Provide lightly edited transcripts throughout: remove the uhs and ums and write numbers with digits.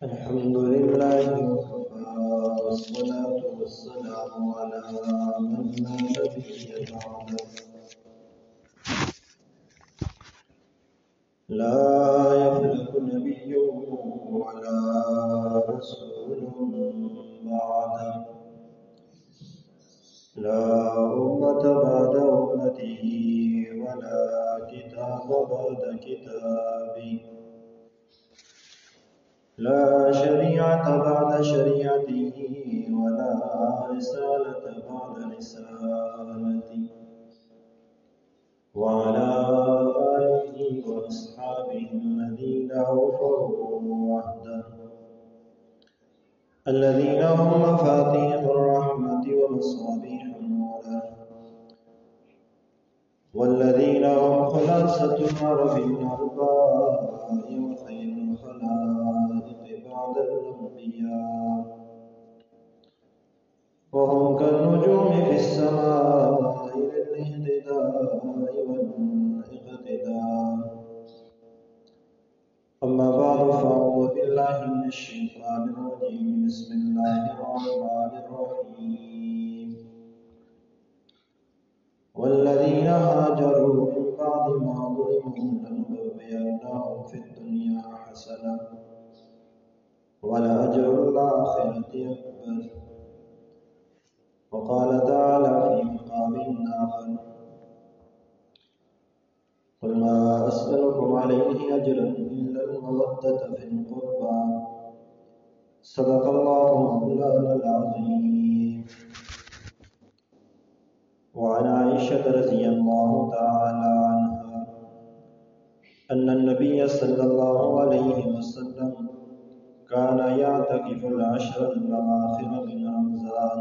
الحمد لله وكفى والصلاة والسلام على من لا نبي بعده لا يفلح نبي ولا رسول بعده لا أمة بعد أمته ولا كتاب بعد كتابه لا شريعة بعد شريعته ولا رسالة بعد رسالته وعلى آله وأصحابه الذين أوفوا عهده الذين هم مفاتيح الرحمة ومصابيح النور والذين هم خلاصة العرب الأرباء وخير الخلائق بعد الأنبياء وهم كالنجوم في السماء للاهتداء والاقتداء أما بعد فأعوذ بالله من الشيطان الرجيم بسم الله الرحمن الرحيم والذين هاجروا من بعد ما ظلموا لنبوئنهم في الدنيا حسنة ولأجر الآخرة أكبر وقال تعالى في مقام آخر قل ما أسألكم عليه أجرا إلا المودة في القربى صدق الله مولانا العظيم. وعن عائشة رضي الله تعالى عنها أن النبي صلى الله عليه وسلم كان يعتكف العشر الأواخر من رمضان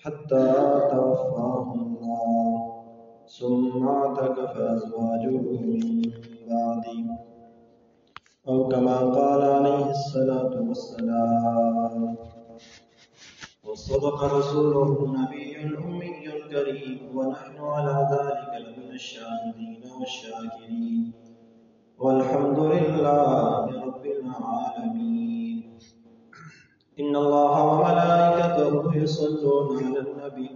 حتى توفاه الله ثم اعتكف أزواجه من بعده أو كما قال عليه الصلاة والسلام. وصدق رسوله النبي الأمي الكريم ونحن على ذلك لمن الشاهدين والشاكرين والحمد لله رب العالمين. إن الله وملائكته يصلون على النبي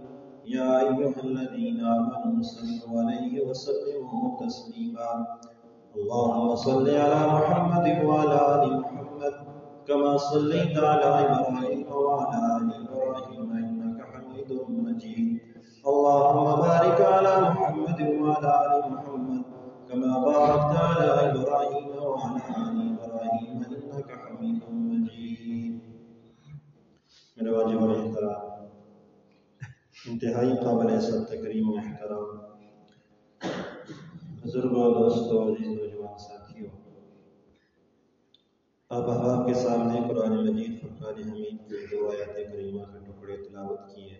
يا أيها الذين آمنوا صلوا عليه وسلموا تسليما. اللهم صل على محمد وعلى آل محمد كما صليت على إبراهيم وعلى آل إبراهيم إنك حميد مجيد. اللهم بارك على محمد وعلى آل محمد كما باركت على إبراهيم وعلى آل إبراهيم إنك حميد مجيد. میرے واجب الاحترام انتہائی قابل عزت تکریم و احترام بزرگوں دوستوں عزیز نوجوان ساتھیوں، آپ احباب کے سامنے قرآن مجید فرقان حمید کے دو آیات کریمہ کے ٹکڑے تلاوت کیے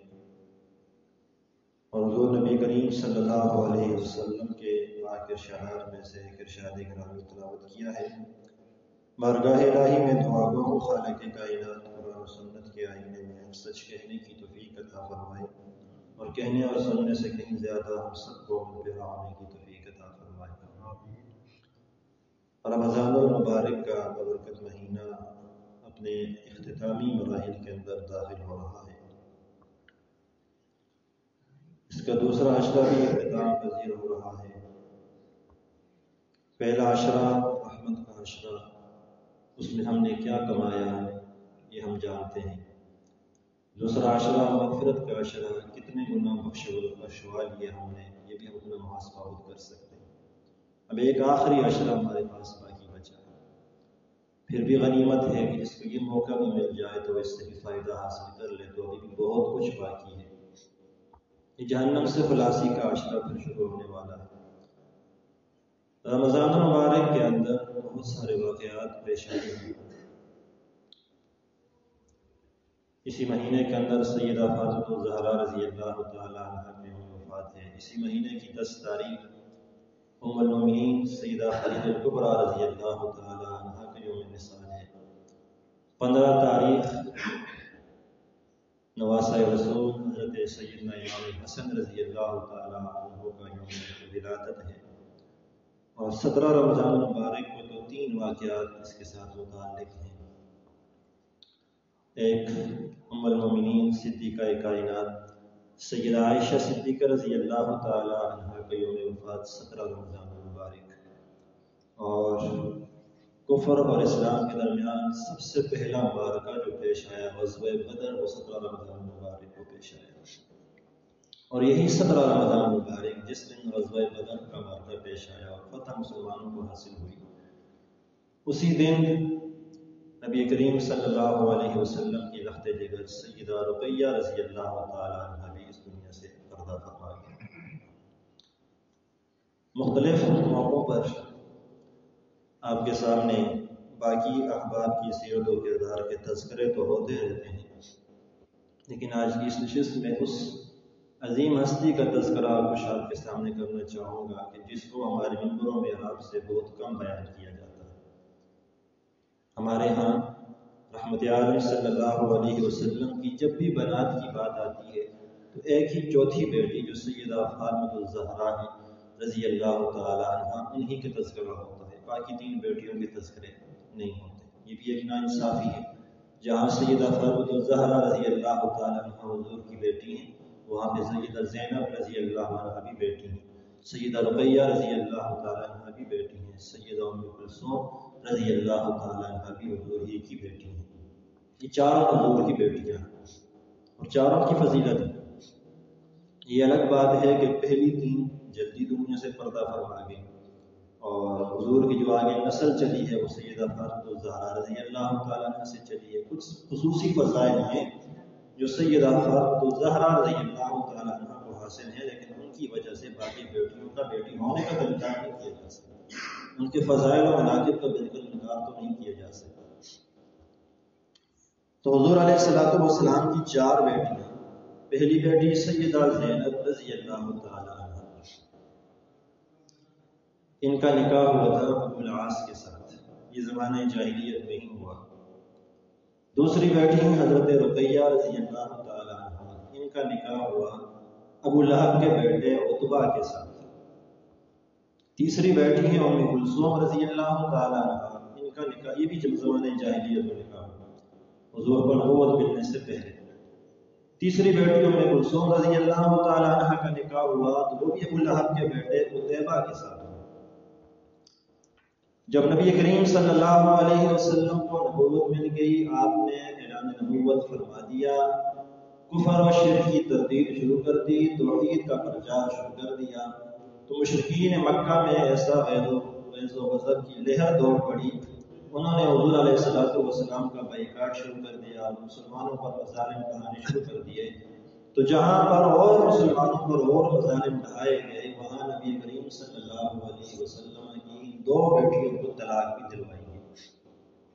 اور حضور نبی کریم صلی اللہ علیہ وسلم کے پاک ارشادات میں سے ایک ارشاد گرامی تلاوت کیا ہے۔ بارگاہ الہی میں دعا گو خالق کائنات قرآن و سنت کے آئینے میں ہم سچ کہنے کی توفیق عطا فرمائے اور کہنے اور سننے سے کہیں زیادہ ہم سب کو ان پہ ہونے کی توفیق عطا فرمائے۔ رمضان المبارک کا ببرکت مہینہ اپنے اختتامی مراحل کے اندر داخل ہو رہا ہے۔ اس کا دوسرا عشرہ بھی اختتام پذیر ہو رہا ہے۔ پہلا عشرہ رحمت کا عشرہ، اس میں ہم نے کیا کمایا یہ ہم جانتے ہیں۔ دوسرا عشرہ مغفرت کا عشرہ، کتنے گناہ بخشوا لیے ہم نے، یہ بھی ہم اپنا محاسبہ خود کر سکتے ہیں۔ اب ایک آخری عشرہ ہمارے پاس باقی بچا ہے، پھر بھی غنیمت ہے کہ جس کو یہ موقع بھی مل جائے تو اس سے بھی فائدہ حاصل کر لے، تو ابھی بھی بہت کچھ باقی ہے۔ یہ جہنم سے خلاصی کا عشرہ پھر شروع ہونے والا ہے۔ رمضان المبارک کے اندر بہت سارے واقعات پیش آئے ہیں۔ اسی مہینے کے اندر سیدہ فاطمہ الزہرا رضی اللہ تعالی عنہا کی وفات ہے۔ اسی مہینے کی 10 تاریخ ام المؤمنین سیدہ خدیجہ الکبریٰ رضی اللہ تعالی عنہا کا یوم وصال ہے۔ 15 تاریخ نواسۂ رسول حضرت سیدنا امام حسن رضی اللہ تعالی عنہ کا یوم ولادت ہے، اور 17 رمضان المبارک کو تو 3 واقعات اس کے ساتھ متعلق ہیں۔ ایک ام المومنین صدیقہ کائنات سیدہ عائشہ صدیقہ رضی اللہ تعالی عنہ کا یوم وفات 17 رمضان المبارک، اور کفر اور اسلام کے درمیان سب سے پہلا معرکہ جو پیش آیا غزوہ بدر، وہ 17 رمضان المبارک کو پیش آیا، اور یہی 17 رمضان المبارک جس دن غزوہ بدر کا معرکہ پیش آیا اور فتح مسلمانوں کو حاصل ہوئی، اسی دن نبی کریم صلی اللہ علیہ وسلم کی لخت جگر سیدہ رقیہ رضی اللہ تعالی عنہ بھی اس دنیا سے پردہ فرما گئی۔ مختلف موقعوں پر آپ کے سامنے باقی احباب کی سیرت و کردار کے تذکرے تو ہوتے رہتے ہیں، لیکن آج کی اس نشست میں اس عظیم ہستی کا تذکرہ کچھ آپ کے سامنے کرنا چاہوں گا کہ جس کو ہمارے منبروں میں آپ سے بہت کم بیان کیا جاتا ہے۔ ہمارے ہاں رحمت عالم صلی اللہ علیہ وسلم کی جب بھی بنات کی بات آتی ہے تو ایک ہی چوتھی بیٹی جو سیدہ فاطمہ الزہرا ہے رضی اللہ تعالی عنہ، انہی کے تذکرہ ہوتا ہے، باقی 3 بیٹیوں کے تذکرے نہیں ہوتے۔ یہ بھی ایک ناانصافی ہے، جہاں سیدہ فاطمہ الزہرا رضی اللہ تعالی عنہ حضور کی بیٹی ہیں، وہاں پہ سیدہ زینب رضی اللہ عنہ بھی بیٹی ہیں، سیدہ رقیہ رضی اللہ تعالی عنہ بھی بیٹی ہیں، سیدہ ام کلثوم رضی اللہ تعالی عنہ بھی حضور ہی کی بیٹی ہیں۔ یہ چاروں حضور کی بیٹیاں ہیں اور چاروں کی فضیلت ہے۔ یہ الگ بات ہے کہ پہلی 3 جلدی دنیا سے پردہ فرما گئی، اور حضور کی جو آگے نسل چلی ہے وہ سیدہ فاطمہ الزہرا رضی اللہ تعالی عنہ سے چلی ہے۔ کچھ خصوصی فضائل ہیں جو سیدہ فاطمہ الزہرا رضی اللہ تعالی عنہ کو حاصل ہے، لیکن ان کی وجہ سے باقی بیٹیوں کا بیٹی ہونے کا انکار نہیں کیا جا سکتا، ان کے فضائل و مناقب کا بالکل انکار تو نہیں کیا جا سکتا۔ تو حضور علیہ الصلوۃ والسلام کی 4 بیٹیاں، پہلی بیٹی سیدہ زینب رضی اللہ تعالی عنہ، ان کا نکاح ہوا تھا ابو العاص کے ساتھ، یہ زمانہ جاہلیت میں ہی ہوا۔ دوسری بیٹی ہیں حضرت رقیہ رضی اللہ تعالی عنہ، ان کا نکاح ہوا ابو لہب کے بیٹے عتبہ کے ساتھ۔ تیسری بیٹی ہیں ام کلثوم رضی اللہ تعالی عنہ، ان کا نکاح یہ بھی زمانہ جاہلیت میں نکاح ہوا، حضور پر نبوت ملنے سے پہلے۔ تیسری بیٹی ام کلثوم رضی اللہ تعالی عنہ کا نکاح ہوا تو وہ بھی ابو لہب کے بیٹے عتیبہ کے ساتھ۔ جب نبی کریم صلی اللہ علیہ وسلم کو نبوت مل گئی، آپ نے اعلان نبوت فرما دیا، کفر و شرک کی تردید شروع کر دی، توحید کا پرچار شروع کر دیا، تو مشرکین مکہ میں ایسا غیظ و غضب کی لہر دوڑ پڑی، انہوں نے حضور علیہ الصلوۃ والسلام کا بائیکاٹ شروع کر دیا اور مسلمانوں پر مظالم ڈھانے شروع کر دیے۔ تو جہاں پر اور مسلمانوں پر اور مظالم ڈھائے گئے، وہاں نبی کریم صلی اللہ علیہ وسلم کی 2 بیٹیوں کو طلاق بھی دلوائی گئی۔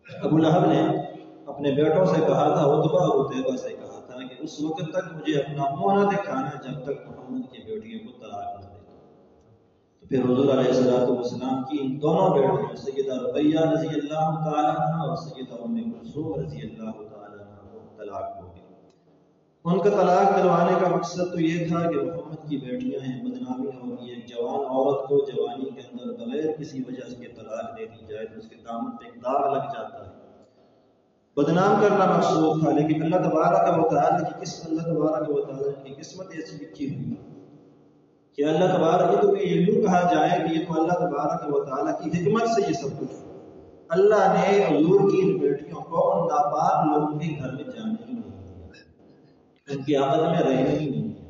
ابو لہب نے اپنے بیٹوں سے کہا تھا، عتبہ اور عتیبہ سے کہا تھا کہ اس وقت تک مجھے اپنا منہ نہ دکھانا جب تک محمد کی بیٹیوں کو طلاق نہ دے۔ تو پھر حضور علیہ الصلوۃ والسلام کی ان دونوں بیٹیوں سیدہ رقیہ رضی اللہ تعالی عنہ اور سیدہ ام کلثوم رضی اللہ تعالی عنہ کو طلاق ہو گئی۔ ان کا طلاق دلوانے کا مقصد تو یہ تھا کہ محمد کی بیٹیاں ہیں، بدنامی ہوگی، ایک جوان عورت کو جوانی کے اندر بغیر کسی وجہ کے طلاق دے دی جائے تو اس کے دامن پہ ایک داغ لگ جاتا ہے، بدنام کرنا مقصود تھا۔ لیکن اللہ تبارک و تعالیٰ کی قسمت ایسی لکھی ہوئی کہ اللہ تبارک تو یہ یوں کہا جائے کہ یہ تو اللہ تبارک و تعالیٰ کی حکمت سے یہ سب کچھ، اللہ نے حضور کی ان بیٹیوں کو ان ناپاک لوگوں کے گھر میں جانے ہی نہیں دیا، ان کی عقد میں رہنے ہی نہیں دیا۔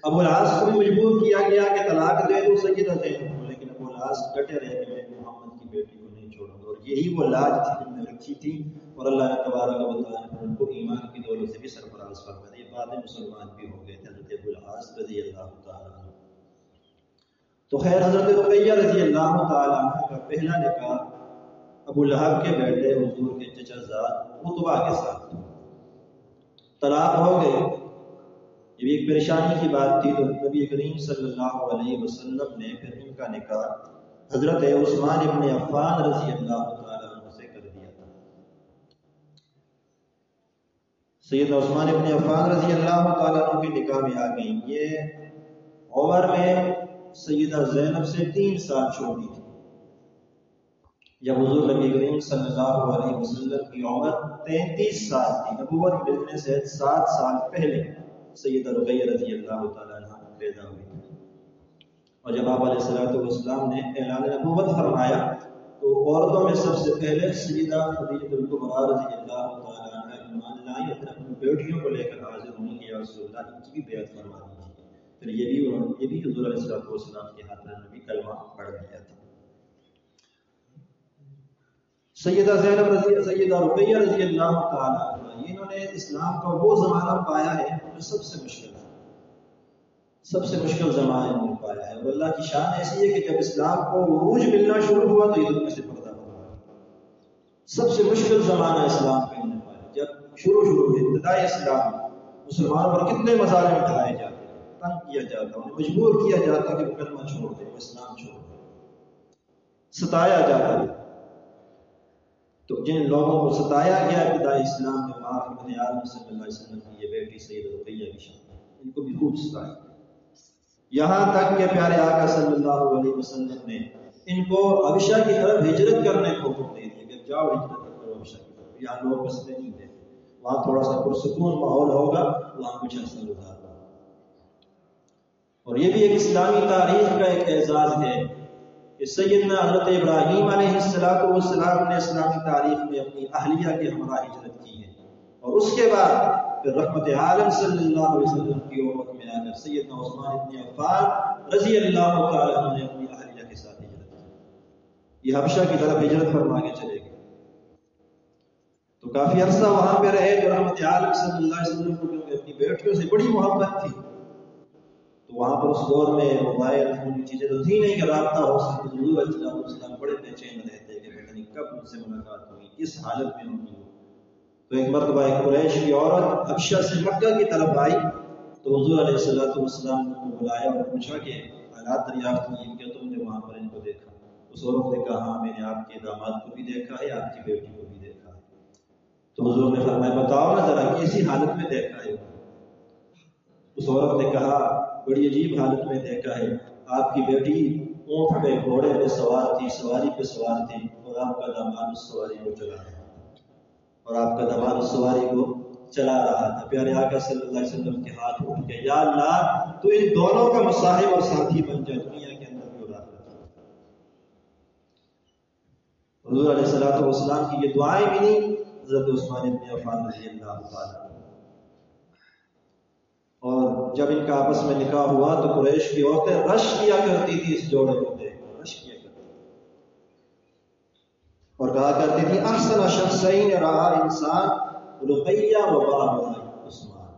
ابو العاص کو مجبور کیا گیا کہ طلاق دے دو سیدہ زینب کو، لیکن ابو العاص ڈٹے رہے کہ میں محمد کی بیٹی کو نہیں چھوڑوں گا، اور یہی وہ لاج تھی جن نے رکھی تھی، اور اللہ نے تبارک و تعالیٰ نے ان کو ایمان کی دولت سے بھی سرفراز فرما دیا، بعد میں مسلمان بھی ہو گئے تھے حضرت ابو العاص رضی اللہ تعالیٰ عنہ۔ تو خیر حضرت رقیہ رضی اللہ تعالیٰ عنہ کا پہلا نکاح ابو لہب کے بیٹے حضور کے چچا زاد عتبہ کے ساتھ، طلاق ہو گئے۔ یہ بھی ایک پریشانی کی بات تھی، تو نبی کریم صلی اللہ علیہ وسلم نے پھر ان کا نکاح حضرت عثمان ابن عفان رضی اللہ تعالیٰ عنہ سے کر دیا تھا۔ سیدنا عثمان ابن عفان رضی اللہ تعالیٰ عنہ کے نکاح میں آ گئیں۔ یہ عمر میں سیدہ زینب سے 3 سال چھوٹی تھی، جب حضور نبی کریم صلی اللہ علیہ وسلم کی عمر 33 سال تھی، نبوت ملنے سے 7 سال پہلے سیدہ رقیہ رضی اللہ تعالیٰ عنہ پیدا ہوئی. اور جب آپ علیہ السلام نے اعلان نبوت فرمایا تو عورتوں میں سب سے پہلے سیدہ خدیجہ الکبریٰ رضی اللہ تعالیٰ عنہ ایمان لائی، اپنی بیٹیوں کو لے کر حاضر ہوئی کہ یا رسول اللہ ان کی بھی بیعت فرما دیجیے. پھر یہ بھی حضور علیہ السلام کے ہاتھ میں بھی کلمہ پڑھ گیا تھا. سیدہ زینب سیدہ رقیہ رضی اللہ تعالیٰ عنہ، انہوں نے اسلام کا وہ زمانہ پایا ہے جو سب سے مشکل زمانہ میں پایا ہے. اور اللہ کی شان ایسی ہے کہ جب اسلام کو عروج ملنا شروع ہوا تو یہ دنیا سے پردہ ہوا. سب سے مشکل زمانہ اسلام کا انہوں نے پایا. جب شروع میں ابتدائی اسلام مسلمانوں پر کتنے مظالم اٹھائے جاتے، تنگ کیا جاتا، انہیں مجبور کیا جاتا کہ وہ کلمہ چھوڑ دے، وہ اسلام چھوڑ دے، ستایا جاتا ہے. تو جن لوگوں کو ستایا گیا ابتدائی اسلام میں، رحمت عالم صلی اللہ علیہ وسلم کی یہ بیٹی سیدہ رقیہ کی شان، ان کو بھی خوب ستایا. یہاں تک کہ پیارے آقا صلی اللہ علیہ وسلم نے ان کو حبشہ کی طرف ہجرت کرنے کو حکم دے دیا کہ جاؤ ہجرت کرو حبشہ کی طرف، یہاں لوگ بسنے نہیں دیں، وہاں تھوڑا سا پرسکون ماحول ہوگا، وہاں کچھ عرصہ گزارنا. اور یہ بھی ایک اسلامی تاریخ کا ایک اعزاز ہے کہ سیدنا حضرت ابراہیم علیہ السلام نے اسلامی تاریخ میں اپنی اہلیہ کے ہمراہ ہجرت کی ہے، اور اس کے بعد پھر رحمت عالم صلی اللہ علیہ وسلم کی امت میں آ کر سیدنا عثمان بن عفان رضی اللہ تعالیٰ عنہ نے اپنی اہلیہ کے ساتھ ہجرت کی. یہ حبشہ کی طرف ہجرت فرما کے چلے گئے. تو کافی عرصہ وہاں پہ رہے. جو رحمت عالم صلی اللہ علیہ وسلم کو کیونکہ اپنی بیٹیوں سے بڑی محبت تھی، تو وہاں پر اس دور میں موبائل فون کی چیزیں تو تھی نہیں کہ رابطہ ہو سکے. حضور علیہ السلام بڑے بے چین رہتے کہ پتہ نہیں کب ان سے ملاقات ہوئی، کس حالت میں ہوگی. تو ایک مرتبہ ایک قریش کی عورت حبشہ سے مکہ کی طرف آئی تو حضور علیہ السلام نے کو بلایا اور پوچھا کہ حالات دریافت کیے کہ تم نے وہاں پر ان کو دیکھا. اس عورت نے کہا ہاں میں نے آپ کے داماد کو بھی دیکھا ہے، آپ کی بیٹی کو بھی دیکھا ہے. تو حضور نے فرمایا بتاؤ نا ذرا کیسی حالت میں دیکھا ہے. اس عورت نے کہا بڑی عجیب حالت میں دیکھا ہے، آپ کی بیٹی اونٹ پہ گھوڑے پہ سوار تھی، سواری پہ سوار تھی، اور آپ کا داماد اس سواری کو چلا رہا تھا. پیارے آقا صلی اللہ علیہ وسلم کے ہاتھ اٹھ کے یا اللہ تو ان دونوں کا مصاحب اور ساتھی بن جائے دنیا کے اندر بھی اور آخرت میں. حضور علیہ السلام کی یہ دعائیں ملی حضرت عثمان بن عفان رضی اللہ تعالیٰ. اور جب ان کا آپس میں نکاح ہوا تو قریش کی عورتیں رش کیا کرتی تھی اس جوڑے کو دیکھ کر، رش کیا کرتی تھی اور کہا کرتی تھی احسن شخصین رہا انسان رقیہ و بابا عثمان،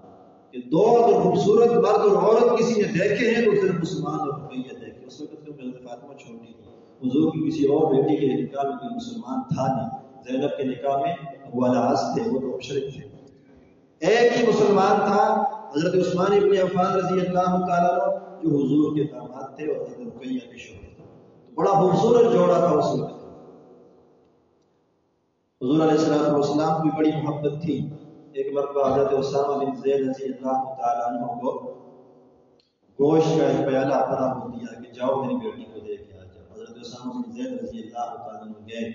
کہ دو اگر خوبصورت مرد اور عورت کسی نے دیکھے ہیں تو صرف عثمان اور رقیہ دیکھے. اس وقت حضرت فاطمہ چھوٹی تھی، حضور کی کسی اور بیٹی کے نکاح میں کوئی مسلمان تھا نہیں. زینب کے نکاح میں ابو العاص تھے، وہ تو مشرک تھے. ایک ہی مسلمان تھا حضرت عثمان ابن عفان رضی اللہ تعالیٰ عنہ جو حضور کے داماد تھے اور حضرت رقیہ کے شوہر تھے. بڑا خوبصورت جوڑا تھا اس وقت. حضور علیہ السلام کی بڑی محبت تھی. ایک مرتبہ حضرت اسامہ بن زید رضی اللہ تعالیٰ عنہ کو گوشت کا ایک پیالہ فراہم دیا کہ جاؤ میری بیٹی کو دے کے آ جاؤ. حضرت اسامہ بن زید رضی اللہ تعالیٰ عنہ گئے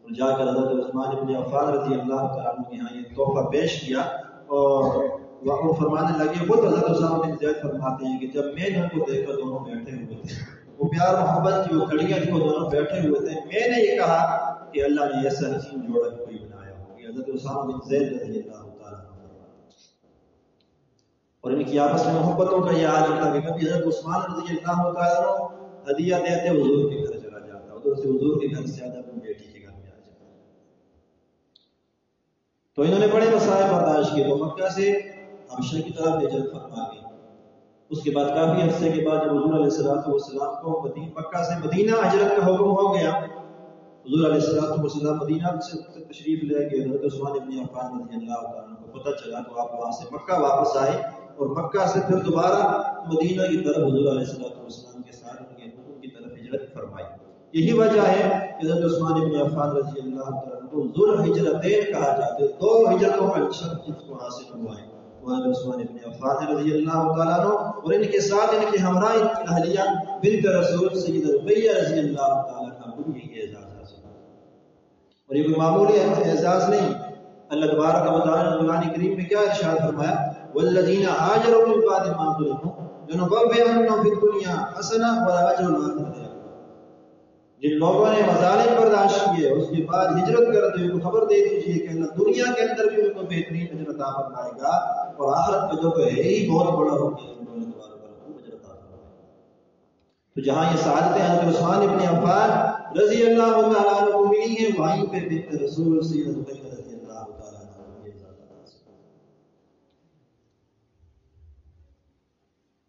اور جا کر حضرت عثمان بن عفان رضی اللہ تعالیٰ عنہ کے یہاں یہ تحفہ پیش کیا اور وہ فرمانے لگے. خود حضرت اسامہ بن زید فرماتے ہیں کہ جب میں نے ان کو دیکھا دونوں بیٹھے ہوئے تھے، وہ پیار محبت کی وہ کڑیاں تھی، وہ دونوں بیٹھے ہوئے تھے، میں نے یہ کہا کہ اللہ نے ایسا حسین جوڑا کوئی بنایا ہو. یہ حضرت اسامہ بن زید رضی اللہ تعالیٰ عنہ اور ان کی آپس میں محبتوں کا یہ عالم تھا کہ کبھی حضرت عثمان رضی اللہ تعالیٰ عنہ ہدیہ دیتے حضور کے گھر چلا جاتا، ادھر سے حضور کے گھر سے زیادہ اپنی بیٹی کے گھر میں آ جاتا. تو انہوں نے بڑے مسائل برداشت کیے. تو مکہ سے حبشہ کی طرف ہجرت فرما گئی. اس کے بعد کافی عرصے کے بعد جب حضور علیہ السلام کو مکہ سے مدینہ ہجرت کا حکم ہو گیا، حضور علیہ السلام مدینہ سے تشریف لے گئے. حضرت عثمان بن عفان رضی اللہ تعالیٰ کو پتہ چلا تو آپ وہاں سے مکہ واپس آئے اور مکہ سے پھر دوبارہ مدینہ کی طرف حضور علیہ السلام کے ساتھ ان کے حکم کی طرف ہجرت فرمائی. یہی وجہ ہے کہ حضرت عثمان بن عفان رضی اللہ تعالیٰ کو ذو الہجرتین کہا جاتا ہے. دو ہجرتوں کا شرف جس کو حاصل ہوا ہے وہ حضرت عثمان بن عفان رضی اللہ تعالیٰ عنہ اور ان کے ساتھ ان کے ہمراہ ان کی اہلیہ بنت رسول سیدہ رقیہ رضی اللہ تعالیٰ عنہ کو بھی یہ اعزاز حاصل. اور یہ کوئی معمولی اعزاز نہیں. اللہ تبارک و تعالیٰ نے قرآن کریم میں کیا ارشاد فرمایا؟ والذین ہاجروا من بعد ما ظلموا لنبوئنهم فی الدنیا حسنہ ولاجر الآخرۃ. جن لوگوں نے مظالم برداشت کیے اس کے بعد ہجرت کرتے ہوئے خبر دے دیجیے کہ اللہ دنیا کے اندر بھی ان کو بہترین اجر عطا فرمائے گا اور آخرت کا جو ہے ہی بہت بڑا ہوگا. تو جہاں یہ سعادتیں حضرت عثمان ابن عفان رضی اللہ تعالیٰ عنہ کو ملی ہیں وہیں پہ بنت رسول سیدہ رقیہ رضی اللہ تعالیٰ عنہ کو یہ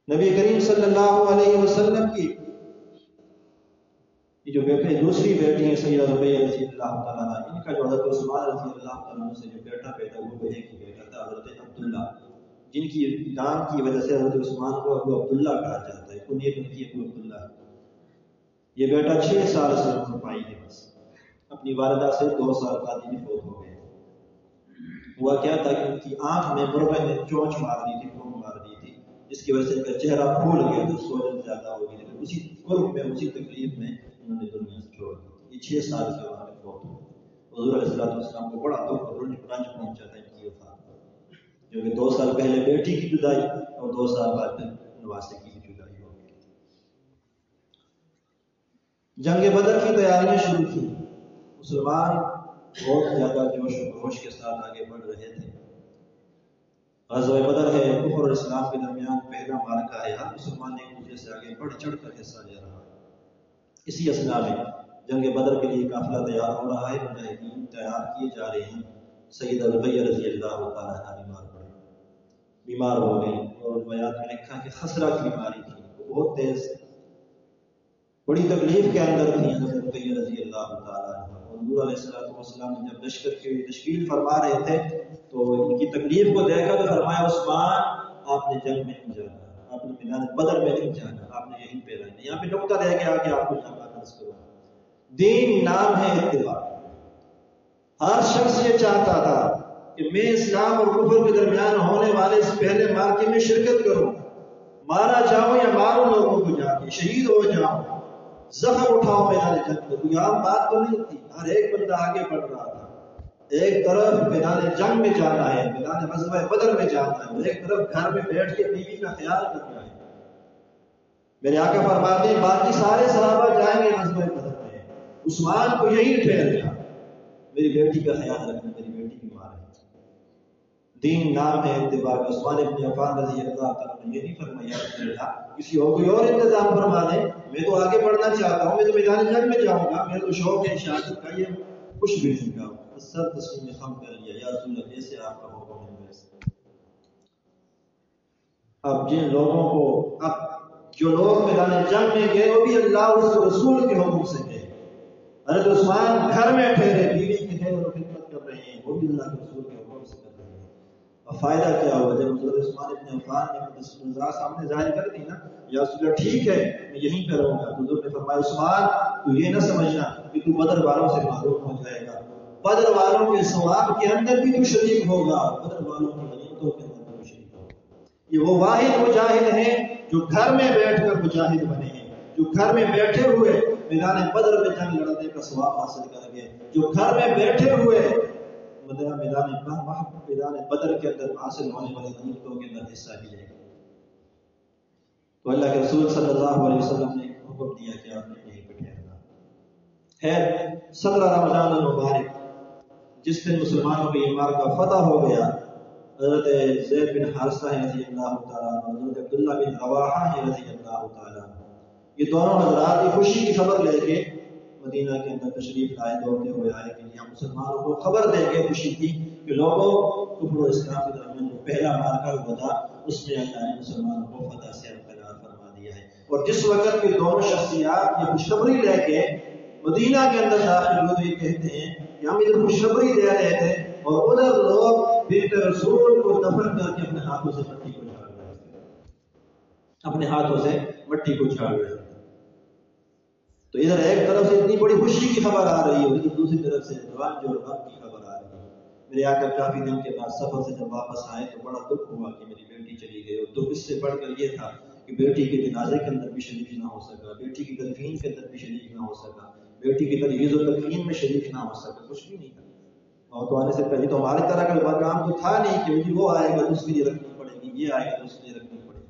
نبی کریم صلی اللہ علیہ وسلم کی یہ جو بیٹے دوسری بیٹی ہیں سیدہ رقیہ رضی اللہ تعالیٰ عنہ، ان کا جو حضرت عثمان رضی اللہ تعالیٰ عنہ سے جو بیٹا پیدا وہ ایک ہی بیٹا تھا حضرت عبداللہ، جن کی نام کی وجہ سے حضرت عثمان کو ابو عبداللہ کہا جاتا ہے. کنیت ان کی ابو عبداللہ. یہ بیٹا 6 سال سے عمر پائی ہے، بس اپنی والدہ سے 2 سال بعد ہی فوت ہو گئے. ہوا کیا تھا کہ ان کی آنکھ میں مرغے نے چونچ مار دی تھی، پھونک مار دی تھی، جس کی وجہ سے ان کا چہرہ پھول گیا تھا، سوجن زیادہ ہو گئی تھی. اسی قرب میں اسی تکلیف میں انہوں نے دنیا سے چھوڑ دی. یہ 6 سال کی عمر میں فوت ہو. حضور علیہ السلام کو بڑا دکھ اور رنج پہنچا تھا ان کی وفات، کیونکہ 2 سال پہلے بیٹی کی جدائی اور 2 سال بعد نواسے کی جدائی ہو گئی. جنگ بدر کی تیاریاں شروع تھی. مسلمان بہت زیادہ جوش و خروش کے ساتھ آگے بڑھ رہے تھے. غزوہ بدر ہے، کفر اور اسلام کے درمیان پہلا معرکہ ہے. ہر مسلمان نے ایک دوسرے سے آگے بڑھ چڑھ کر حصہ لے رہا ہے. اسی اثنا میں جنگ بدر کے لیے قافلہ تیار ہو رہا ہے، مجاہدین تیار کیے جا رہے ہیں. سیدہ رقیہ رضی اللہ تعالیٰ عنہ بیمار ہو گئی اور روایات میں لکھا کہ خسرہ کی بیماری تھی، بہت تیز، بڑی تکلیف کے اندر تھی حضرت رقیہ رضی اللہ تعالیٰ عنہ. حضور علیہ السلام نے جب لشکر کی تشکیل فرما رہے تھے تو ان کی تکلیف کو دیکھا تو فرمایا عثمان آپ نے جنگ میں نہیں جانا، آپ نے میدان بدر میں نہیں جانا، آپ نے یہیں پہ رہنا. یہاں پہ نقطہ رہ گیا کہ آپ کو جانا درس کرو. دین نام ہے اتباع. ہر شخص یہ چاہتا تھا کہ میں اسلام اور کفر کے درمیان ہونے والے اس پہلے معرکے میں شرکت کروں، مارا جاؤں یا ماروں لوگوں کو جا کے، شہید ہو جاؤں، زخم اٹھاؤ میدان جنگ میں. کوئی عام بات تو نہیں تھی. ہر ایک بندہ آگے بڑھ رہا تھا. ایک طرف میدان جنگ میں جانا ہے، میدان غزوہ بدر میں جانا ہے، اور ایک طرف گھر میں بیٹھ کے بیوی کا خیال کرنا ہے. میرے آقا فرماتے ہیں باقی سارے صحابہ جائیں گے غزوہ بدر میں، عثمان کو یہی ٹھہر گیا، میری بیٹی کا خیال رکھنا، میری بیٹی بیمار ہے. دین نام ہے اتباع. عثمان ابن عفان رضی اللہ تعالیٰ نے یہ نہیں فرمایا کسی اور کوئی اور انتظام فرما دے، میں تو آگے بڑھنا چاہتا ہوں، میں تو میدان جنگ میں جاؤں گا، میرا تو شوق ہے شہادت کا، یہ کچھ بھی نہیں کہا. سر تسلیم خم کر لیا، یا رسول اللہ جیسے آپ کا حکم ہے ویسے. اب جن لوگوں کو اب جو لوگ میدان جنگ میں گئے وہ بھی اللہ اور اس رسول کے حکم سے گئے. حضرت عثمان گھر میں ٹھہرے، بیوی کی خیر و خدمت کر رہے ہیں، وہ بھی اللہ کے رسول کے حکم سے کر رہے ہیں. اور فائدہ کیا ہوا جب حضرت عثمان ابن عفان نے رضا سامنے ظاہر کر دی نا، یا رسول اللہ ٹھیک ہے میں یہیں پہ رہوں گا. حضور نے فرمایا عثمان تو یہ نہ سمجھنا کہ تو بدر والوں سے معروف ہو جائے گا، بدر والوں کے ثواب کے اندر بھی تو شریک ہوگا، بدر والوں کی غنیمتوں کے اندر بھی شریک ہوگا. یہ وہ واحد مجاہد ہیں جو گھر میں بیٹھ کر مجاہد بنے ہیں، جو گھر میں بیٹھے ہوئے میدان بدر میں جنگ لڑنے کا ثواب حاصل کر گئے، جو گھر میں بیٹھے ہوئے میدان بدر کے اندر حاصل ہونے والی غنیمتوں کے اندر حصہ بھی لے گئے. تو اللہ کے رسول صلی اللہ علیہ وسلم نے حکم دیا کہ آپ نے یہیں پہ ٹھہرنا. خیر 17 رمضان المبارک جس دن مسلمانوں کے یہ معرکہ فتح ہو گیا، حضرت زید بن حارثہ رضی اللہ تعالیٰ عنہ، حضرت عبداللہ بن رواحہ رضی اللہ تعالیٰ عنہ، یہ دونوں حضرات کی خوشی کی خبر لے کے مدینہ کے اندر تشریف لائے، دوڑتے ہوئے آئے کہ یہاں مسلمانوں کو خبر دے کے خوشی تھی کہ لوگوں کفر و اسلام کے درمیان جو پہلا معرکہ ہوا تھا اس میں اللہ نے مسلمانوں کو فتح سے امکنار فرما دیا ہے. اور جس وقت یہ دونوں شخصیات یہ خوشخبری لے کے مدینہ کے اندر داخل ہوئے، یہ کہتے ہیں کہ ہم ادھر خوشخبری دے رہے تھے اور ادھر لوگ بنت رسول کو دفن کر کے اپنے ہاتھوں سے مٹی کو جھاڑ رہے تھے، اپنے ہاتھوں سے مٹی کو جھاڑ رہے تھے. تو ادھر ایک طرف سے اتنی بڑی خوشی کی خبر آ رہی ہے، ادھر دوسری طرف سے جو غم کی خبر آ رہی ہے. میرے آقا کافی دن کے بعد سفر سے جب واپس آئے تو بڑا دکھ ہوا کہ میری بیٹی چلی گئی، اور دکھ اس سے بڑھ کر یہ تھا کہ بیٹی کے جنازے کے اندر بھی شریک نہ ہو سکا، بیٹی کی تدفین کے اندر بھی شریک نہ ہو سکا. بیٹی کی تجویز و تلقین میں شریک نہ ہو سکے، کچھ بھی نہیں کرنا۔ اور تو آنے سے پہلے تو ہمارے طرح کا کام تو تھا نہیں کہ جی وہ آئے گا تو اس کے لیے رکھنی پڑے گی، یہ آئے گا تو اس کے لیے رکھنی پڑے گی۔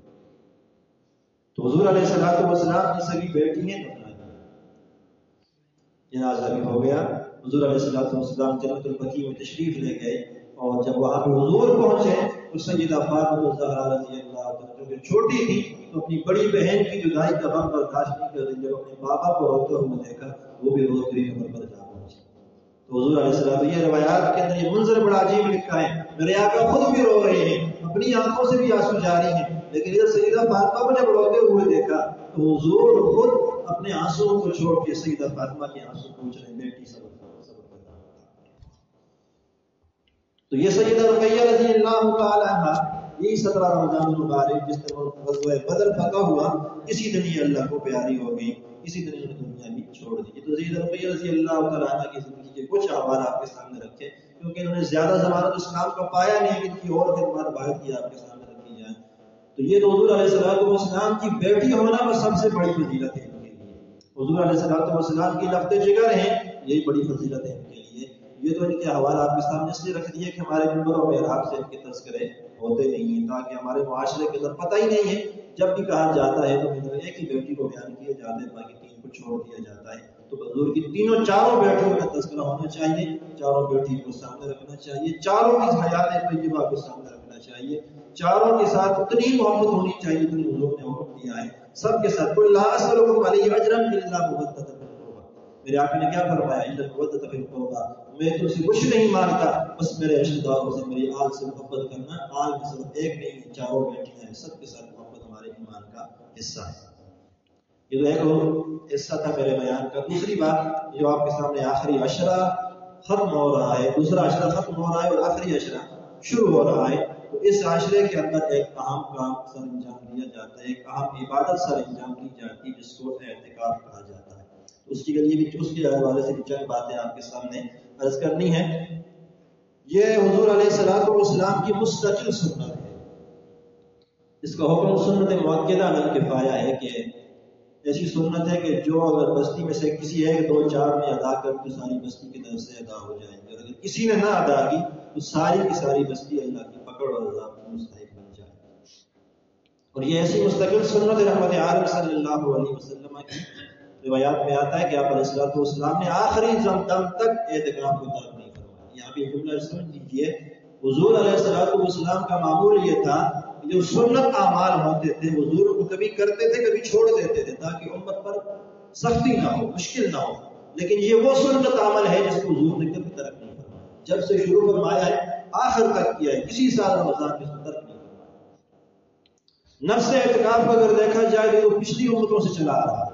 تو حضور علیہ السلام کی سبھی بیٹی ہیں، جنازہ بھی ہو گیا۔ حضور علیہ السلام جنت البقیع میں تشریف لے گئے، اور جب وہاں پہ حضور پہنچے تو سیدہ فاطمہ الزہرا رضی اللہ عنہا جو چھوٹی تھی تو اپنی بڑی بہن کی جدائی کا غم برداشت نہیں کر رہی، جب اپنے بابا کو روتے ہوئے دیکھا وہ بھی رو کر قبر پر جا پہنچی۔ تو حضور علیہ السلام یہ روایات کے اندر یہ منظر بڑا عجیب لکھا ہے، میرے آقا خود بھی رو رہے ہیں، اپنی آنکھوں سے بھی آنسو جاری ہیں، لیکن ادھر سیدہ فاطمہ کو جب روتے ہوئے دیکھا تو حضور خود اپنے آنسوؤں کو چھوڑ کے سیدہ فاطمہ کے آنسو پوچھ رہے ہیں، بیٹی صبر کرنا۔ تو یہ سیدہ رقیہ رضی اللہ تعالی عنہا، یہی 17 رمضان المبارک جس دن غزوہ بدر فتح ہوا، اسی دن یہ اللہ کو پیاری ہو گئی، اسی دن انہوں نے دنیا بھی چھوڑ دی۔ تو سیدہ رقیہ رضی اللہ تعالی عنہا کی زندگی کے کچھ احوال آپ کے سامنے رکھے، کیونکہ انہوں نے زیادہ زمانہ تو اسلام کا پایا نہیں کہ ان کی اور خدمات باہر کی آپ کے سامنے رکھی جائیں۔ تو یہ تو حضور علیہ السلام کی بیٹی ہونا وہ سب سے بڑی فضیلت ہے ان کے لیے، حضور علیہ السلام کی لفظ جگر ہیں، یہی بڑی فضیلت ہے ان کے لیے۔ یہ تو ان کے حوالہ آپ کے سامنے اس لیے رکھ دیے کہ ہمارے ممبروں میں آپ سے ان کے تذکرے ہوتے نہیں ہیں، تاکہ ہمارے معاشرے کے اندر پتہ ہی نہیں ہے، جب بھی کہا جاتا ہے تو ایک ہی بیٹی کو بیان کیے جاتے ہیں، باقی تین کو چھوڑ دیا جاتا ہے۔ تو حضور کی چاروں بیٹیوں کا تذکرہ ہونا چاہیے، چاروں بیٹی کو سامنے رکھنا چاہیے، چاروں کی حیات طیبہ کو سامنے رکھنا چاہیے، چاروں کے ساتھ اتنی محبت ہونی چاہیے جتنی حضور نے حکم دیا ہے۔ سب کے ساتھ قل لا اسألکم علیہ اجرا الا مودۃ فی القربى، میرے آقا نے کیا فرمایا، الا مودۃ فی القربى، میں تم سے کچھ نہیں مانگتا، بس میرے رشتہ داروں سے، میری آل سے محبت کرنا۔ آل میں صرف ایک نہیں ہے، چاروں بیٹیاں ہیں، سب کے ساتھ محبت ہمارے ایمان کا حصہ ہے۔ یہ تو ایک حصہ تھا میرے بیان کا۔ دوسری بات جو آپ کے سامنے آخری عشرہ ختم ہو رہا ہے، دوسرا عشرہ ختم ہو رہا ہے اور آخری عشرہ شروع ہو رہا ہے، تو اس عشرے کے اندر ایک اہم کام سر انجام دیا جاتا ہے، ایک اہم عبادت سر انجام دی جاتی ہے، جس کو اعتکاف کہا جاتا ہے۔ اس کے لیے بھی اس کے حوالے سے چند باتیں آپ کے سامنے عرض کرنی ہے۔ یہ حضور علیہ السلام کی مستقل سنت ہے، اس کا حکم سنت مؤکدہ علی الکفایہ ہے، کہ ایسی سنت ہے کہ جو اگر بستی میں سے کسی ایک دو چار میں ادا کر تو ساری بستی کی طرف سے ادا ہو جائے گی، اگر کسی نے نہ ادا کی تو ساری کی ساری بستی اللہ کی پکڑ اور عذاب کی مستحق بن جائے گی۔ اور یہ ایسی مستقل سنت رحمت عالم صلی اللہ علیہ وسلم کی روایات میں آتا ہے کہ آپ علیہ السلام نے آخری دم تک اعتکاف کو ترک نہیں فرمایا۔ یہاں پہ جملہ سمجھ لیجیے، حضور علیہ السلام کا معمول یہ تھا کہ جو سنت اعمال ہوتے تھے حضور کو کبھی کرتے تھے کبھی چھوڑ دیتے تھے، تاکہ امت پر سختی نہ ہو، مشکل نہ ہو، لیکن یہ وہ سنت عمل ہے جس کو حضور نے کبھی ترک نہیں فرمایا، جب سے شروع فرمایا ہے آخر تک کیا ہے، کسی سال رمضان میں ترک نہیں فرمایا۔ نفس اعتکاف کو اگر دیکھا جائے تو پچھلی امتوں سے چلا آ رہا ہے۔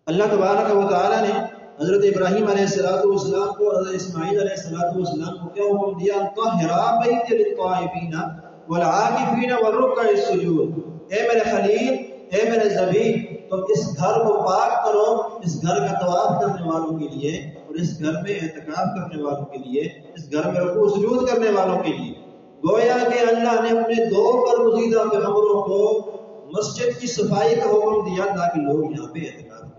اللہ تبارک و تعالیٰ نے حضرت ابراہیم علیہ السلام کو، حضرت اسماعیل علیہ السلام کو کیا حکم دیا، طہرا بیت للطائفین والعاکفین والرکع السجود، اے میرے خلیل، اے میرے ذبی، تم اس گھر کو پاک کرو، اس گھر کا طواف کرنے والوں کے لیے اور اس گھر میں اعتکاف کرنے والوں کے لیے، اس گھر میں رکوع سجود کرنے والوں کے لیے۔ گویا کہ اللہ نے اپنے دو برگزیدہ پیغمبروں کو مسجد کی صفائی کا حکم دیا تاکہ لوگ یہاں پہ اعتکاف کریں۔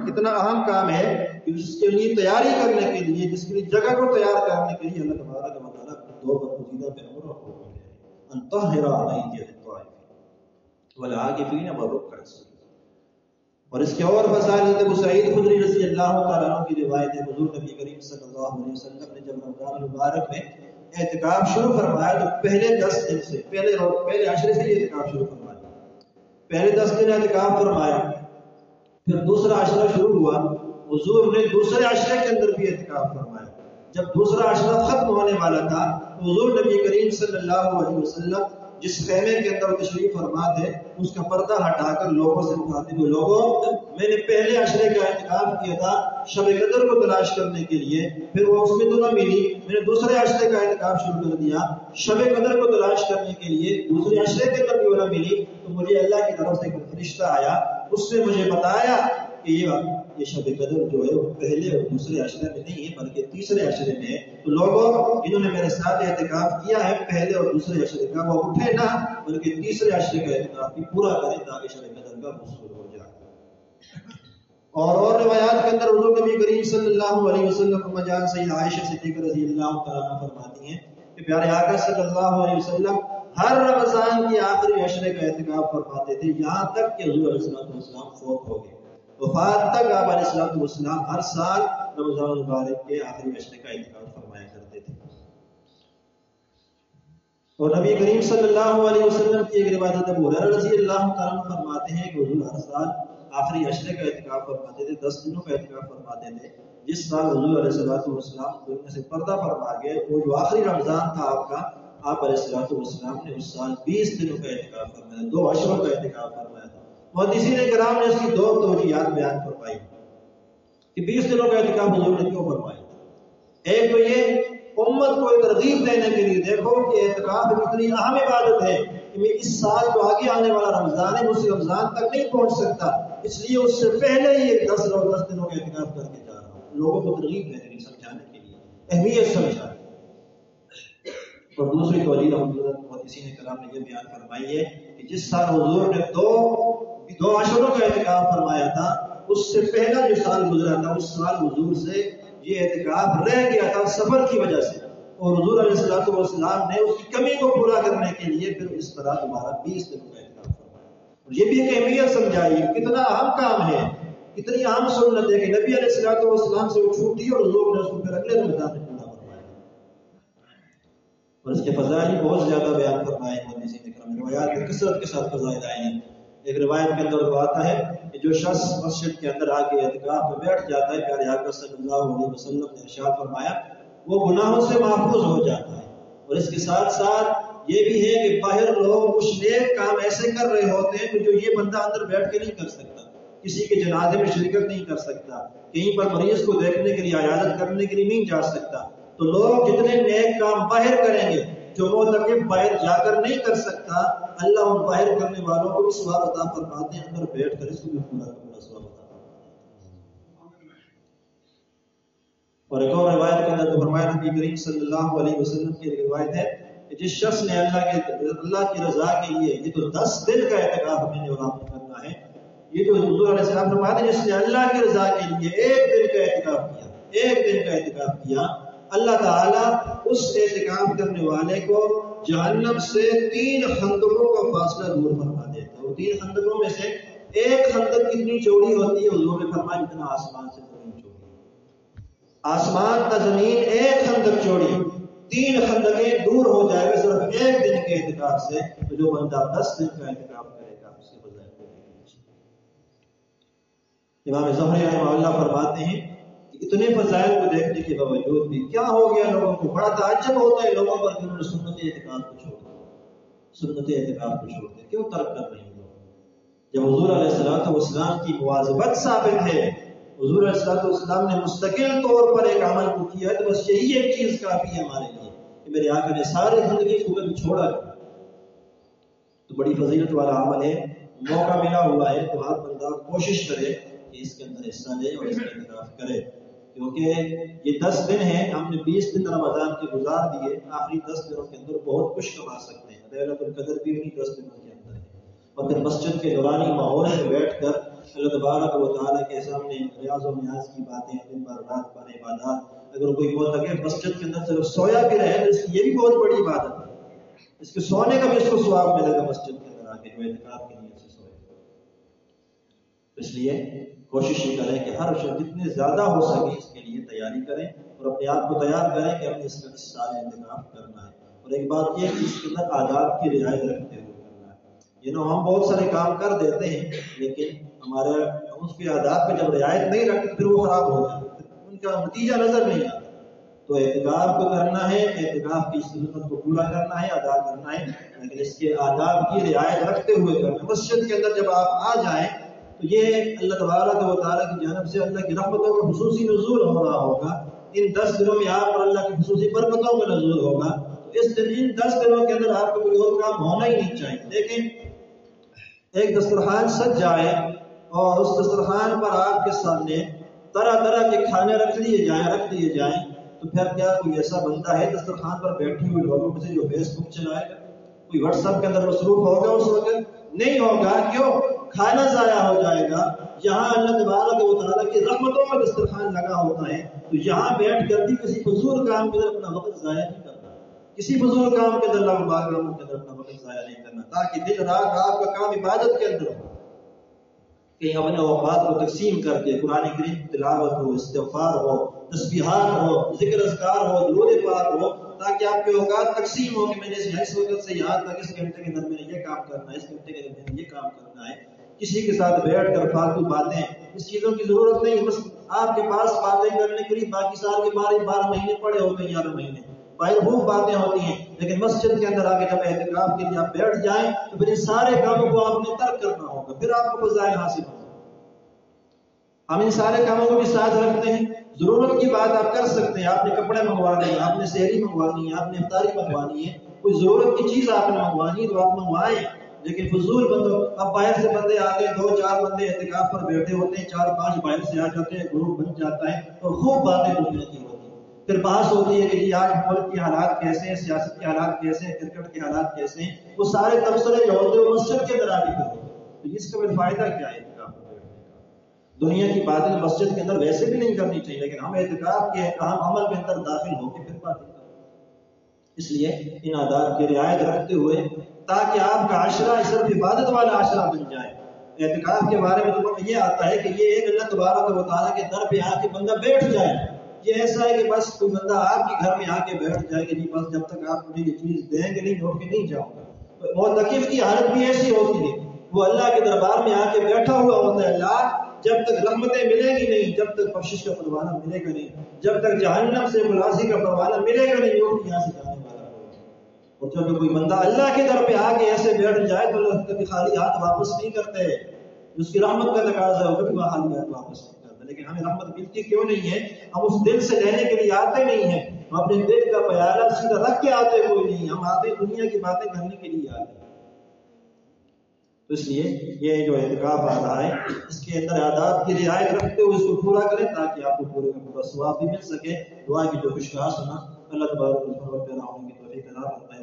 کتنا اہم کام ہے کہ اس کے لیے تیاری کرنے کے لیے، جس کے لیے جگہ کو تیار کرنے کے لیے اللہ تبارک و تعالیٰ اپنے دو برگزیدہ پیغمبروں کو حکم دیا ان طہرا بیت للطائفین والعاکفین والرکع السجود۔ اور اس کے اور فضائل حضرت ابو سعید خدری رضی اللہ تعالیٰ عنہ کی روایت ہے، حضور نبی کریم صلی اللہ علیہ وسلم نے جب رمضان المبارک میں اعتکاف شروع فرمایا تو پہلے 10 دن سے پہلے عشرے سے یہ اعتکاف شروع فرمایا، پہلے 10 دن اعتکاف فرمایا، پھر دوسرا عشرہ شروع ہوا، حضور نے دوسرے عشرے کے اندر بھی اعتکاف فرمایا۔ جب دوسرا عشرہ ختم ہونے والا تھا تو حضور نبی کریم صلی اللہ علیہ وسلم جس خیمے کے اندر تشریف فرما تھے اس کا پردہ ہٹا کر لوگوں سے مخاطب ہوئے، لوگوں میں نے پہلے عشرے کا اعتکاف کیا تھا شب قدر کو تلاش کرنے کے لیے، پھر وہ اس میں تو نہ ملی، میں نے دوسرے عشرے کا اعتکاف شروع کر دیا شب قدر کو تلاش کرنے کے لیے، دوسرے عشرے کے اندر بھی وہ نہ ملی تو مجھے اللہ کی طرف سے ایک فرشتہ آیا، اس نے مجھے بتایا کہ یہ شب قدر جو ہے وہ پہلے اور دوسرے عشرے میں نہیں ہے بلکہ تیسرے عشرے میں ہے، تو لوگوں جنہوں نے میرے ساتھ اعتکاف کیا ہے پہلے اور دوسرے عشرے کا وہ اٹھے نہ بلکہ تیسرے عشرے کا اعتکاف بھی پورا کریں تاکہ شب قدر کا حصول ہو جائے۔ اور روایات کے اندر حضور نبی کریم صلی اللہ علیہ وسلم کو مجال سید عائشہ صدیقہ رضی اللہ تعالیٰ عنہ فرماتی ہیں کہ پیارے آقا صلی اللہ علیہ وسلم ہر رمضان کی آخری عشرے کا اعتکاف فرماتے تھے، یہاں تک کہ حضور علیہ السلام فوت ہو گئے۔ وفات تک آپ علیہ السلام ہر سال رمضان المبارک کے آخری عشرے کا اعتکاف فرمایا کرتے تھے۔ اور نبی کریم صلی اللہ علیہ وسلم کی ایک روایت ابو ہریرہ رضی اللہ تعالیٰ عنہ فرماتے ہیں کہ حضور ہر سال آخری عشرے کا اعتکاف فرماتے تھے، 10 دنوں کا اعتکاف فرماتے تھے۔ جس سال حضور علیہ السلام دنیا سے پردہ فرما گئے، وہ جو آخری رمضان تھا آپ کا، آپ علیہ السلام نے اس سال 20 دنوں کا اعتکاف فرمایا، 2 عشروں کا اعتکاف فرمایا تھا۔ محدثین کرام نے اس کی 2 توجیہات بیان فرمائی کہ 20 دنوں کا اعتکاف حضور نے کیوں فرمایا۔ ایک تو یہ امت کو ترغیب دینے کے لیے، دیکھو کہ اعتکاف اتنی اہم عبادت ہے کہ میں اس سال جو آگے آنے والا رمضان ہے، اس رمضان تک نہیں پہنچ سکتا، اس لیے اس سے پہلے ہی 10 دنوں کا اعتکاف کر کے جا رہا ہوں، لوگوں کو ترغیب دینے کے لیے، سمجھانے کے لیے، اہمیت سمجھانے۔ اور دوسری توجیہ محدثین کرام نے یہ بیان فرمائی ہے کہ جس سال حضور نے دو عشروں کا اعتکاف فرمایا تھا، اس سے پہلا جو سال گزرا تھا، اس سال حضور سے یہ اعتکاف رہ گیا تھا سفر کی وجہ سے، اور حضور علیہ السلام نے اس کی کمی کو پورا کرنے کے لیے پھر اس طرح دوبارہ 20 دنوں کا اعتکاف فرمایا۔ اور یہ بھی ایک اہمیت سمجھائی کتنا اہم کام ہے، کتنی اہم سنت ہے کہ نبی علیہ السلام سے وہ چھوٹی اور حضور نے اس کو پھر اگلے رمضان میں پورا فرمایا، اور اس کے فضائل بہت زیادہ بیان فرمائے محدثین کرام، روایات کی کثرت کے ساتھ فضائل آئے ہیں۔ ایک روایت کے اندر وہ آتا ہے کہ جو شخص مسجد کے اندر آ کے اعتکاف میں بیٹھ جاتا ہے، پیارے آقا صلی اللہ علیہ وسلم نے ارشاد فرمایا وہ گناہوں سے محفوظ ہو جاتا ہے۔ اور اس کے ساتھ ساتھ یہ بھی ہے کہ باہر لوگ کچھ نیک کام ایسے کر رہے ہوتے ہیں کہ جو یہ بندہ اندر بیٹھ کے نہیں کر سکتا، کسی کے جنازے میں شرکت نہیں کر سکتا، کہیں پر مریض کو دیکھنے کے لیے، عیادت کرنے کے لیے نہیں جا سکتا، تو لوگ جتنے نیک کام باہر کریں گے جو معتکف باہر جا کر نہیں کر سکتا، اللہ ان باہر کرنے والوں کو بھی ثواب عطا فرماتے ہیں، اندر بیٹھ کر اس کو بھی پورا پورا ثواب عطا فرماتے ہیں۔ اور ایک اور روایت کے اندر فرمایا نبی کریم صلی اللہ علیہ وسلم کی روایت ہے کہ جس شخص نے اللہ کی رضا کے لیے، یہ تو 10 دن کا اعتکاف میں نے اور آپ نے کرنا ہے، یہ جو حضور علیہ السلام فرماتے ہیں جس نے اللہ کی رضا کے لیے 1 دن کا اعتکاف کیا، 1 دن کا اعتکاف کیا، اللہ تعالیٰ اس اعتکاف کرنے والے کو جہنم سے 3 خندقوں کا فاصلہ دور فرما دیتا ہے۔ اور 3 خندقوں میں سے ایک خندق کتنی چوڑی ہوتی ہے؟ حضور نے فرمایا اتنا آسمان سے زمین چوڑی، آسمان تا زمین 1 خندق چوڑی، 3 خندقیں دور ہو جائے گا صرف 1 دن کے اعتکاف سے۔ تو جو بندہ 10 دن کا اعتکاف کرے گا اس کے فضائل کو دیکھیں۔ امام ظہری رحمہ اللہ فرماتے ہیں اتنے فضائل کو دیکھنے کے باوجود بھی کیا ہو گیا، لوگوں کو بڑا تعجب ہوتا ہے لوگوں پر کہ انہوں نے سنت اعتکاف کو چھوڑ دیا، سنت اعتکاف کو چھوڑ دیا، کیوں ترک کر رہے ہیں لوگ؟ جب حضور علیہ السلام کی مواظبت ثابت ہے، حضور علیہ السلام نے مستقل طور پر ایک عمل کو کیا ہے، تو بس یہی ایک چیز کافی ہے ہمارے لیے کہ میرے آقا نے ساری زندگی کو چھوڑا ہے، تو بڑی فضیلت والا عمل ہے۔ موقع ملا ہوا ہے تو ہر بندہ کوشش کرے کہ اس کے اندر حصہ لے اور اس کا اعتکاف کرے، کیونکہ یہ 10 دن ہیں، ہم نے 20 دن رمضان کے گزار دیے، آخری 10 دنوں کے اندر بہت کچھ کما سکتے ہیں۔ ليلۃ القدر بھی انہیں 10 دنوں کے اندر ہے، اور پھر مسجد کے نورانی ماحول میں بیٹھ کر اللہ تبارک و تعالیٰ کے سامنے ریاض و نیاز کی باتیں، دن بھر رات بھر عبادات۔ اگر کوئی معتکف مسجد کے اندر صرف سویا بھی رہے تو اس کی یہ بھی بہت بڑی عبادت ہے، اس کے سونے کا بھی اس کو ثواب ملے گا مسجد کے اندر آ کے جو اعتکاف کی نیت سے سوئے۔ اس لیے کوشش یہ کریں کہ ہر شخص جتنے زیادہ ہو سکے اس کے لیے تیاری کریں، اور اپنے آپ کو تیار کریں کہ ہم نے اس کا اس سال اعتکاف کرنا ہے۔ اور ایک بات یہ کہ اس کے اندر آداب کی رعایت رکھتے ہوئے کرنا ہے۔ ہم بہت سارے کام کر دیتے ہیں لیکن ہم اس کے آداب پہ جب رعایت نہیں رکھتے پھر وہ خراب ہو جاتے، پھر ان کا نتیجہ نظر نہیں آتا۔ تو اعتکاف کو کرنا ہے، اعتکاف کی سنت کو پورا کرنا ہے، ادا کرنا ہے، لیکن اس کے آداب کی رعایت رکھتے ہوئے کرنا۔ مسجد کے اندر جب آپ آ جائیں تو یہ اللہ تبارک و تعالیٰ کی جانب سے اللہ کی رحمتوں کا خصوصی نزول ہو رہا ہوگا۔ ان 10 دنوں میں آپ پر اللہ کی خصوصی برکتوں کا نزول ہوگا، تو اس دن ان 10 دنوں کے اندر آپ کو کوئی اور کام ہونا ہی نہیں چاہیے۔ لیکن ایک دسترخوان سج جائے اور اس دسترخوان پر آپ کے سامنے طرح طرح کے کھانے رکھ دیے جائیں تو پھر کیا کوئی ایسا بندہ ہے دسترخوان پر بیٹھے ہوئے لوگوں میں سے جو فیس بک چلائے گا، کوئی واٹس ایپ کے اندر مصروف ہوگا اس وقت؟ نہیں ہوگا. کیوں؟ کھانا ضائع ہو جائے گا. یہاں اللہ تبارک و تعالیٰ کی رحمتوں میں دسترخوان لگا ہوتا ہے تو یہاں بیٹھ کر بھی کسی فضول کام کے اندر اپنا وقت ضائع نہیں کرنا. کسی فضول کام کے اندر اللہ مبارک کے اندر اپنا وقت ضائع نہیں کرنا، تاکہ دن رات آپ کا کام عبادت کے اندر ہو. کہیں اپنے اوقات کو تقسیم کر کے قرآن کریم کی تلاوت ہو، استغفار ہو، تسبیحات ہو، ذکر اذکار ہو، درود پاک ہو، تاکہ آپ کے اوقات تقسیم ہو کہ میں نے اس وقت سے یہاں تک اس گھنٹے کے اندر میں نے یہ کام کرنا ہے، اس گھنٹے کے اندر میں نے یہ کام کرنا ہے. کسی کے ساتھ بیٹھ کر فالتو باتیں، اس چیزوں کی ضرورت نہیں. بس آپ کے پاس باتیں کرنے کے لیے باقی سال کے 12 مہینے پڑے ہوتے ہیں، 11 مہینے باہر خوب باتیں ہوتی ہیں، لیکن مسجد کے اندر آ کے جب اعتکاف کے لیے آپ بیٹھ جائیں تو پھر ان سارے کاموں کو آپ نے ترک کرنا ہوگا، پھر آپ کو فضائل حاصل ہوگا. ہم ان سارے کاموں کو بھی ساتھ رکھتے ہیں. ضرورت کی بات آپ کر سکتے ہیں، آپ نے کپڑے منگوانے ہیں، آپ نے سحری منگوانی ہے، آپ نے افطاری منگوانی ہے، کوئی ضرورت کی چیز آپ نے منگوانی ہے تو آپ منگوائیں. لیکن فضول بندوں، اب باہر سے بندے آتے ہیں، 2-4 بندے اعتکاف پر بیٹھے ہوتے ہیں، 4-5 باہر سے آ جاتے ہیں، گروپ بن جاتا ہے اور خوب باتیں دنیا کی ہوتی ہیں. پھر بحث ہوتی ہے کہ جی آج ملک کے حالات کیسے ہیں، سیاست کے حالات کیسے ہیں، کرکٹ کے حالات کیسے ہیں. وہ سارے تبصرے جو ہوتے ہیں وہ مسجد کے اندر آ کے کرتے ہیں. تو اس کا پھر فائدہ کیا ہے اعتکاف پر بیٹھنے کا؟ دنیا کی باتیں مسجد کے اندر ویسے بھی نہیں کرنی چاہیے، لیکن ہم اعتکاف کے اہم عمل کے اندر داخل ہو کے پھر باتیں کرتے ہیں. اس لیے ان آداب کی رعایت رکھتے ہوئے تاکہ آپ کا عشرہ صرف عبادت والا عشرہ بن جائے. اعتکاف کے بارے میں تو یہ آتا ہے کہ یہ ایک اللہ تبارک و تعالیٰ کے در پہ آ کے بندہ بیٹھ جائے. یہ ایسا ہے کہ بس کوئی بندہ آپ کے گھر میں آ کے بیٹھ جائے کہ نہیں بس جب تک آپ مجھے یہ چیز دیں گے نہیں لوٹ کے نہیں جاؤں گا. معتکف کی حالت بھی ایسی ہوتی ہے، وہ اللہ کے دربار میں آ کے بیٹھا ہوا ہوتا ہے. اللہ جب تک رحمتیں ملیں گی نہیں، جب تک بخشش کا پروانہ ملے گا نہیں، جب تک جہنم سے خلاصی کا پروانہ ملے گا نہیں، وہ یہاں سے جانے والا. اور جب کوئی بندہ اللہ کے در پہ آ کے ایسے بیٹھ جائے تو اللہ کبھی خالی ہاتھ واپس نہیں کرتے. اس کی رحمت کا تقاضا ہوگا کہ وہ خالی ہاتھ واپس نہیں کرتا. لیکن ہمیں رحمت ملتی کیوں نہیں ہے؟ ہم اس دل سے لینے کے لیے آتے نہیں ہیں. ہم اپنے دل کا پیالہ سیدھا رکھ کے آتے کوئی نہیں، ہم آتے دنیا کی باتیں کرنے کے لیے آتے. تو اس لیے یہ جو اعتکاف آ رہا ہے اس کے اندر آداب کی رعایت رکھتے ہوئے اس کو پورا کریں تاکہ آپ کو پورے کا پورا ثواب بھی مل سکے. دعا کی جو خوشخواص ہونا اللہ تبارک و تعالیٰ کی توفیق عطا فرمائے.